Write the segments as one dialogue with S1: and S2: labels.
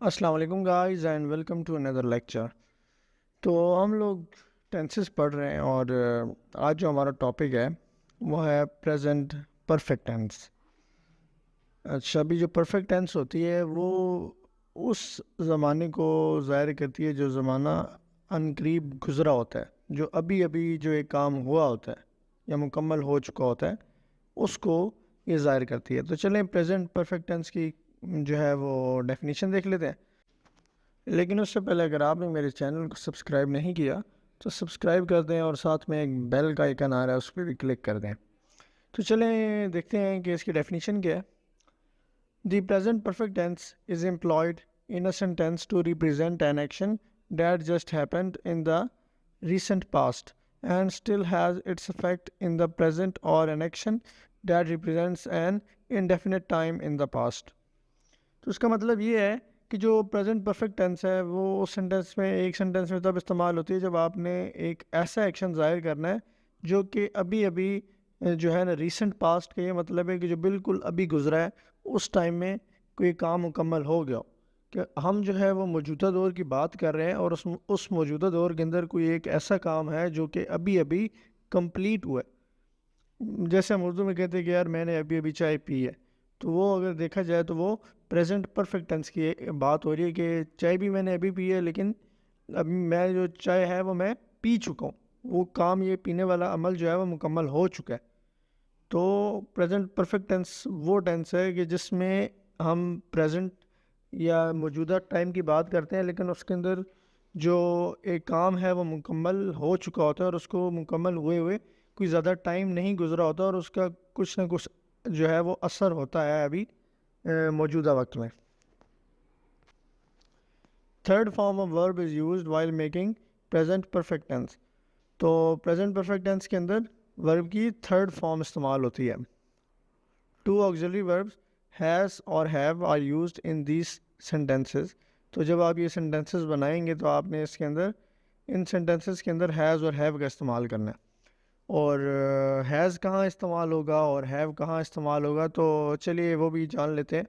S1: अस्सलाम वालेकुम guys and welcome to another lecture. तो हम लोग टेंसेस पढ़ रहे हैं और आज जो हमारा टॉपिक है वो है प्रेजेंट परफेक्ट टेंस। अच्छा, अभी जो परफेक्ट टेंस होती है वो उस ज़माने को ज़ाहिर करती है जो ज़माना अनकरीब गुज़रा होता है, जो अभी अभी जो एक काम हुआ होता है या मुकम्मल हो चुका होता है उसको ये ज़ाहिर करती है। तो चलें प्रेजेंट परफेक्ट टेंस की जो है वो डेफिनेशन देख लेते हैं। लेकिन उससे पहले अगर आपने मेरे चैनल को सब्सक्राइब नहीं किया तो सब्सक्राइब कर दें और साथ में एक बेल का आइकन आ रहा है उस पर भी क्लिक कर दें। तो चलें देखते हैं कि इसकी डेफिनेशन क्या है। The present perfect tense is employed in a sentence to represent an action that just happened in the recent past and still has its effect in the present, or an action that represents an indefinite time in the past। तो इसका मतलब ये है कि जो present perfect tense है वो उस सेंटेंस में एक सेंटेंस में तब इस्तेमाल होती है जब आपने एक ऐसा एक्शन ज़ाहिर करना है जो कि अभी अभी जो है ना रीसेंट पास्ट का ये मतलब है कि जो बिल्कुल अभी गुजरा है उस टाइम में कोई काम मुकम्मल हो गया हो। कि हम जो है वो मौजूदा दौर की बात कर रहे हैं और उस मौजूदा दौर के अंदर कोई एक ऐसा काम है जो कि अभी अभी कंप्लीट हुआ है। जैसे हम उर्दू में कहते हैं कि यार मैंने अभी अभी चाय पी है, तो वो अगर देखा जाए तो वो प्रेजेंट परफेक्ट टेंस की बात हो रही है कि चाय भी मैंने अभी पी है, लेकिन अभी मैं जो चाय है वो मैं पी चुका हूँ, वो काम ये पीने वाला अमल जो है वो मुकम्मल हो चुका है। तो प्रेजेंट परफेक्ट टेंस वो टेंस है कि जिसमें हम प्रेजेंट या मौजूदा टाइम की बात करते हैं, लेकिन उसके अंदर जो एक काम है वो मुकम्मल हो चुका होता है और उसको मुकम्मल हुए हुए कोई ज़्यादा टाइम नहीं गुजरा होता और उसका कुछ ना कुछ जो है वो असर होता है अभी मौजूदा वक्त में। Third form of verb is used while making present perfect tense. तो प्रेजेंट परफेक्ट टेंस के अंदर वर्ब की थर्ड फॉर्म इस्तेमाल होती है। टू ऑक्सिलरी वर्ब्स हैज़ और have are used in these sentences. तो जब आप ये सेंटेंसेस बनाएंगे तो आपने इसके अंदर इन सेंटेंसेस के अंदर हैज़ और हैव का इस्तेमाल करना है। और हैज़ कहाँ इस्तेमाल होगा और हैव कहाँ इस्तेमाल होगा, तो चलिए वो भी जान लेते हैं।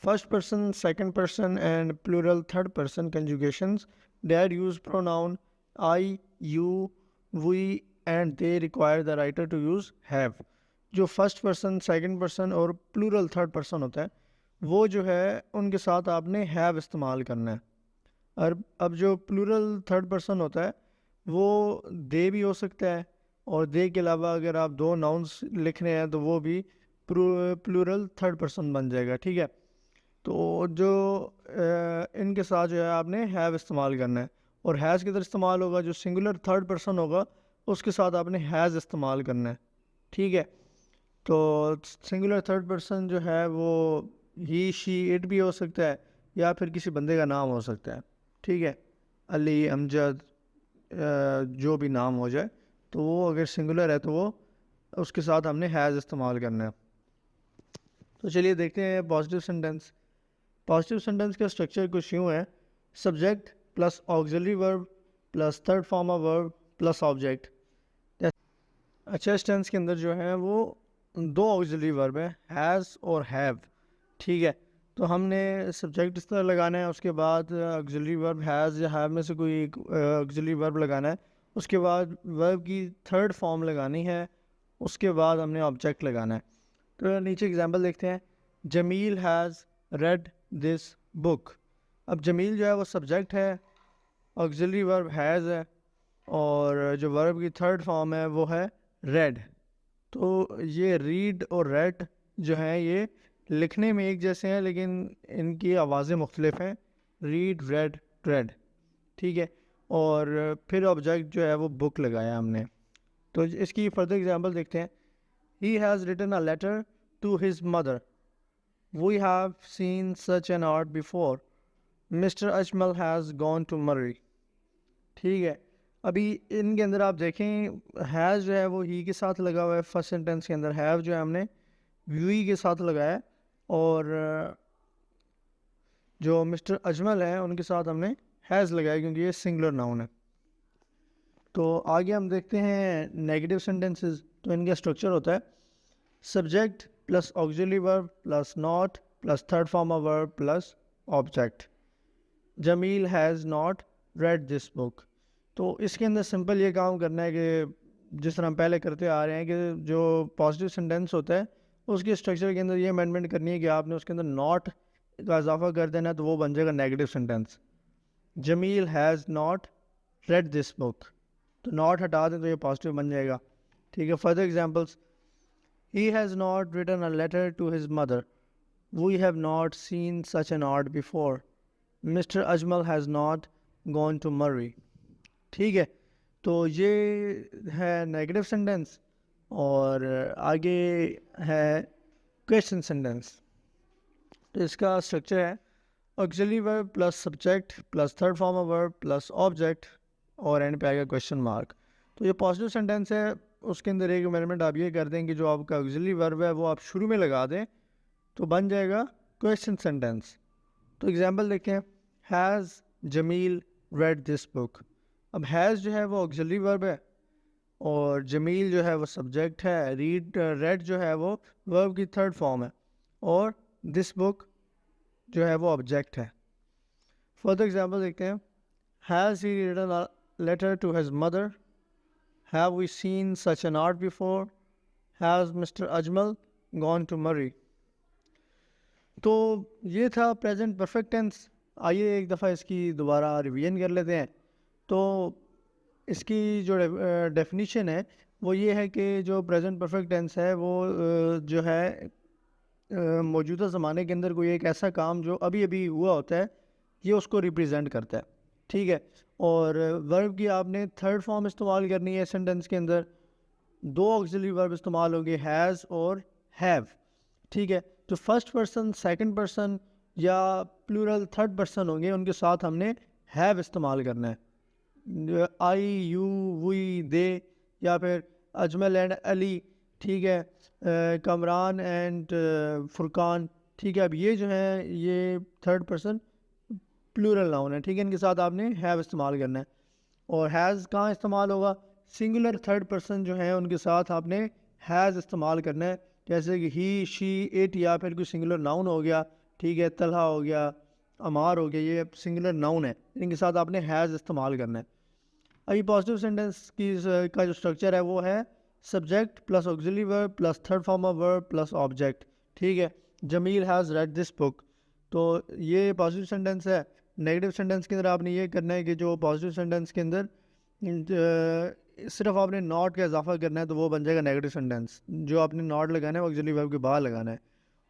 S1: First person, second person and plural third person conjugations that use pronoun I, you, we and they require the writer to use have. जो फर्स्ट पर्सन, सेकंड पर्सन और प्लूरल थर्ड पर्सन होता है वो जो है उनके साथ आपने हैव इस्तेमाल करना है। और अब जो प्लूरल थर्ड पर्सन होता है वो दे भी हो सकता है, और दे के अलावा अगर आप दो नाउन्स लिख रहे हैं तो वो भी प्लूरल थर्ड पर्सन बन जाएगा। ठीक है, तो जो इनके साथ जो है आपने हैव इस्तेमाल करना है। और हैज़ किधर इस्तेमाल होगा, जो सिंगुलर थर्ड पर्सन होगा उसके साथ आपने हैज़ इस्तेमाल करना है। ठीक है, तो सिंगुलर थर्ड पर्सन जो है वो ही, शी, इट भी हो सकता है या फिर किसी बंदे का नाम हो सकता है। ठीक है, अली, अमजद, जो भी नाम हो जाए, तो वो अगर सिंगुलर है तो वो उसके साथ हमने हैज़ इस्तेमाल करना है। तो चलिए देखते हैं पॉजिटिव सेंटेंस। पॉजिटिव सेंटेंस का स्ट्रक्चर कुछ यूँ है: subject plus auxiliary verb plus third form of verb plus object. अच्छा, इस टेंस के अंदर जो है वो दो ऑक्सिलरी वर्ब है, हैज़ और हैव। ठीक है, तो हमने सब्जेक्ट इस तरह लगाना है, उसके बाद ऑक्सिलरी वर्ब हैज़ या हैव में से कोई एक ऑक्सिलरी वर्ब लगाना है, उसके बाद वर्ब की थर्ड फॉर्म लगानी है, उसके बाद हमने ऑब्जेक्ट लगाना है। तो नीचे एग्जांपल देखते हैं। Jamil has read this book. अब जमील जो है वो सब्जेक्ट है, ऑक्सिलरी वर्ब हैज़ है, और जो वर्ब की थर्ड फॉर्म है वो है रेड। तो ये रीड और रेड जो है ये लिखने में एक जैसे हैं लेकिन इनकी आवाज़ें मुख्तलिफ हैं। Read, red, red. ठीक है, और फिर ऑब्जेक्ट जो है वो बुक लगाया हमने। तो इसकी फर्दर एग्जांपल देखते हैं। He has written a letter to his mother. We have seen such an art before. Mister Ajmal has gone to Murree. ठीक है, अभी इनके अंदर आप देखें हैज़ जो है वो ही के साथ लगा हुआ है फर्स्ट सेंटेंस के अंदर, हैव जो है हमने वी के साथ लगाया है, और जो मिस्टर अजमल हैं उनके साथ हमने हैज़ लगाया क्योंकि ये सिंगुलर नाउन है। तो आगे हम देखते हैं नेगेटिव सेंटेंसेस। तो इनका स्ट्रक्चर होता है subject plus auxiliary verb plus not plus third form of verb plus object. Jamil has not read this book. तो इसके अंदर सिंपल ये काम करना है कि जिस तरह हम पहले करते आ रहे हैं कि जो पॉजिटिव सेंटेंस होता है उसके स्ट्रक्चर के अंदर ये अमेंडमेंट करनी है कि आपने उसके अंदर नॉट का इजाफा कर देना है, तो वो बन जाएगा negative sentence. Jamil has not read this book, तो नॉट हटा दें तो ये पॉजिटिव बन जाएगा। ठीक है, further examples, he has not written a letter to his mother, we have not seen such an art before, mister Ajmal has not gone to Murree. ठीक है, तो ये है नेगेटिव सेंटेंस और आगे है क्वेश्चन सेंटेंस। तो इसका स्ट्रक्चर है auxiliary verb plus subject plus third form of verb plus object और एंड पे आएगा क्वेश्चन मार्क। तो ये पॉजिटिव सेंटेंस है, उसके अंदर एक अमेंडमेंट आप ये कर दें कि जो आपका ऑक्सिलरी वर्ब है वो आप शुरू में लगा दें तो बन जाएगा क्वेश्चन सेंटेंस। तो एग्जांपल देखें, has Jamil read this book. अब हैज़ जो है वो ऑक्सिलरी वर्ब है और जमील जो है वो सब्जेक्ट है, रेड जो है वो वर्ब की थर्ड फॉर्म है और दिस बुक जो है वो ऑब्जेक्ट है। फर्दर एग्जांपल देखते हैं, has he written a letter to his mother, have we seen such an art before, has mister Ajmal gone to Murree. तो ये था प्रेजेंट परफेक्ट टेंस। आइए एक दफ़ा इसकी दोबारा रिवीजन कर लेते हैं। तो इसकी जो डेफिनीशन है वो ये है कि जो प्रेजेंट परफेक्ट टेंस है वो जो है मौजूदा ज़माने के अंदर कोई एक ऐसा काम जो अभी अभी हुआ होता है ये उसको रिप्रेजेंट करता है। ठीक है, और वर्ब की आपने थर्ड फॉर्म इस्तेमाल करनी है सेंटेंस के अंदर। दो ऑक्सिलरी वर्ब इस्तेमाल होंगे, हैज़ और हैव। ठीक है, तो फर्स्ट पर्सन, सेकंड पर्सन या प्लूरल थर्ड पर्सन होंगे, उनके साथ हमने हैव इस्तेमाल करना है। आई, यू, वी, दे या फिर अजमल एंड अली। ठीक है, कमरान एंड फुरकान। ठीक है, अब ये जो है ये थर्ड पर्सन प्लूरल नाउन है। ठीक है, इनके साथ आपने हैव इस्तेमाल करना है। और हैज़ कहाँ इस्तेमाल होगा? सिंगुलर थर्ड पर्सन जो है उनके साथ आपने हैज़ इस्तेमाल करना है, जैसे कि ही, शी, इट या फिर कोई सिंगुलर नाउन हो गया। ठीक है, तलहा हो गया, अमार हो गया, ये सिंगुलर नाउन है, इनके साथ आपने हैज़ इस्तेमाल करना है। अभी पॉजिटिव सेंटेंस का जो स्ट्रक्चर है वो है subject plus auxiliary verb plus third form of verb plus object. ठीक है, Jamil has read this book, तो ये पॉजिटिव सेंटेंस है। नेगेटिव सेंटेंस के अंदर आपने ये करना है कि जो पॉजिटिव सेंटेंस के अंदर सिर्फ आपने नॉट का इजाफा करना है तो वो बन जाएगा नेगेटिव सेंटेंस। जो आपने नॉट लगाना है वो ऑक्सिलरी वर्ब के बाहर लगाना है।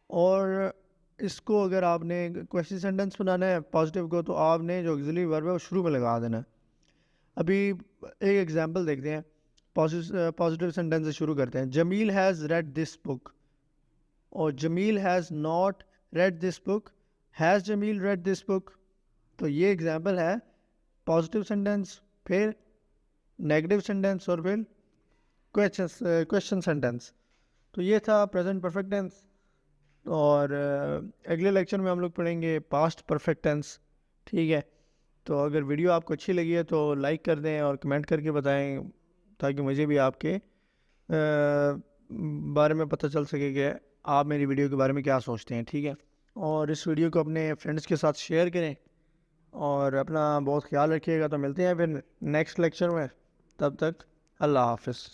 S1: और इसको अगर आपने क्वेश्चन सेंटेंस बनाना है पॉजिटिव को, तो आपने जो ऑक्सिलरी वर्ब है वो शुरू में लगा देना है। अभी एक एग्जांपल देखते हैं, पॉजिटिव सेंटेंस से शुरू करते हैं। Jamil has read this book और Jamil has not read this book, has Jamil read this book. तो ये एग्जांपल है पॉजिटिव सेंटेंस, फिर नेगेटिव सेंटेंस और फिर क्वेश्चन सेंटेंस। तो ये था प्रेजेंट परफेक्ट टेंस। और अगले लेक्चर में हम लोग पढ़ेंगे पास्ट परफेक्ट टेंस। ठीक है, तो अगर वीडियो आपको अच्छी लगी है तो लाइक कर दें और कमेंट करके बताएं, ताकि मुझे भी आपके बारे में पता चल सके कि आप मेरी वीडियो के बारे में क्या सोचते हैं। ठीक है, और इस वीडियो को अपने फ्रेंड्स के साथ शेयर करें और अपना बहुत ख्याल रखिएगा। तो मिलते हैं फिर नेक्स्ट लेक्चर में, तब तक अल्लाह हाफिज़।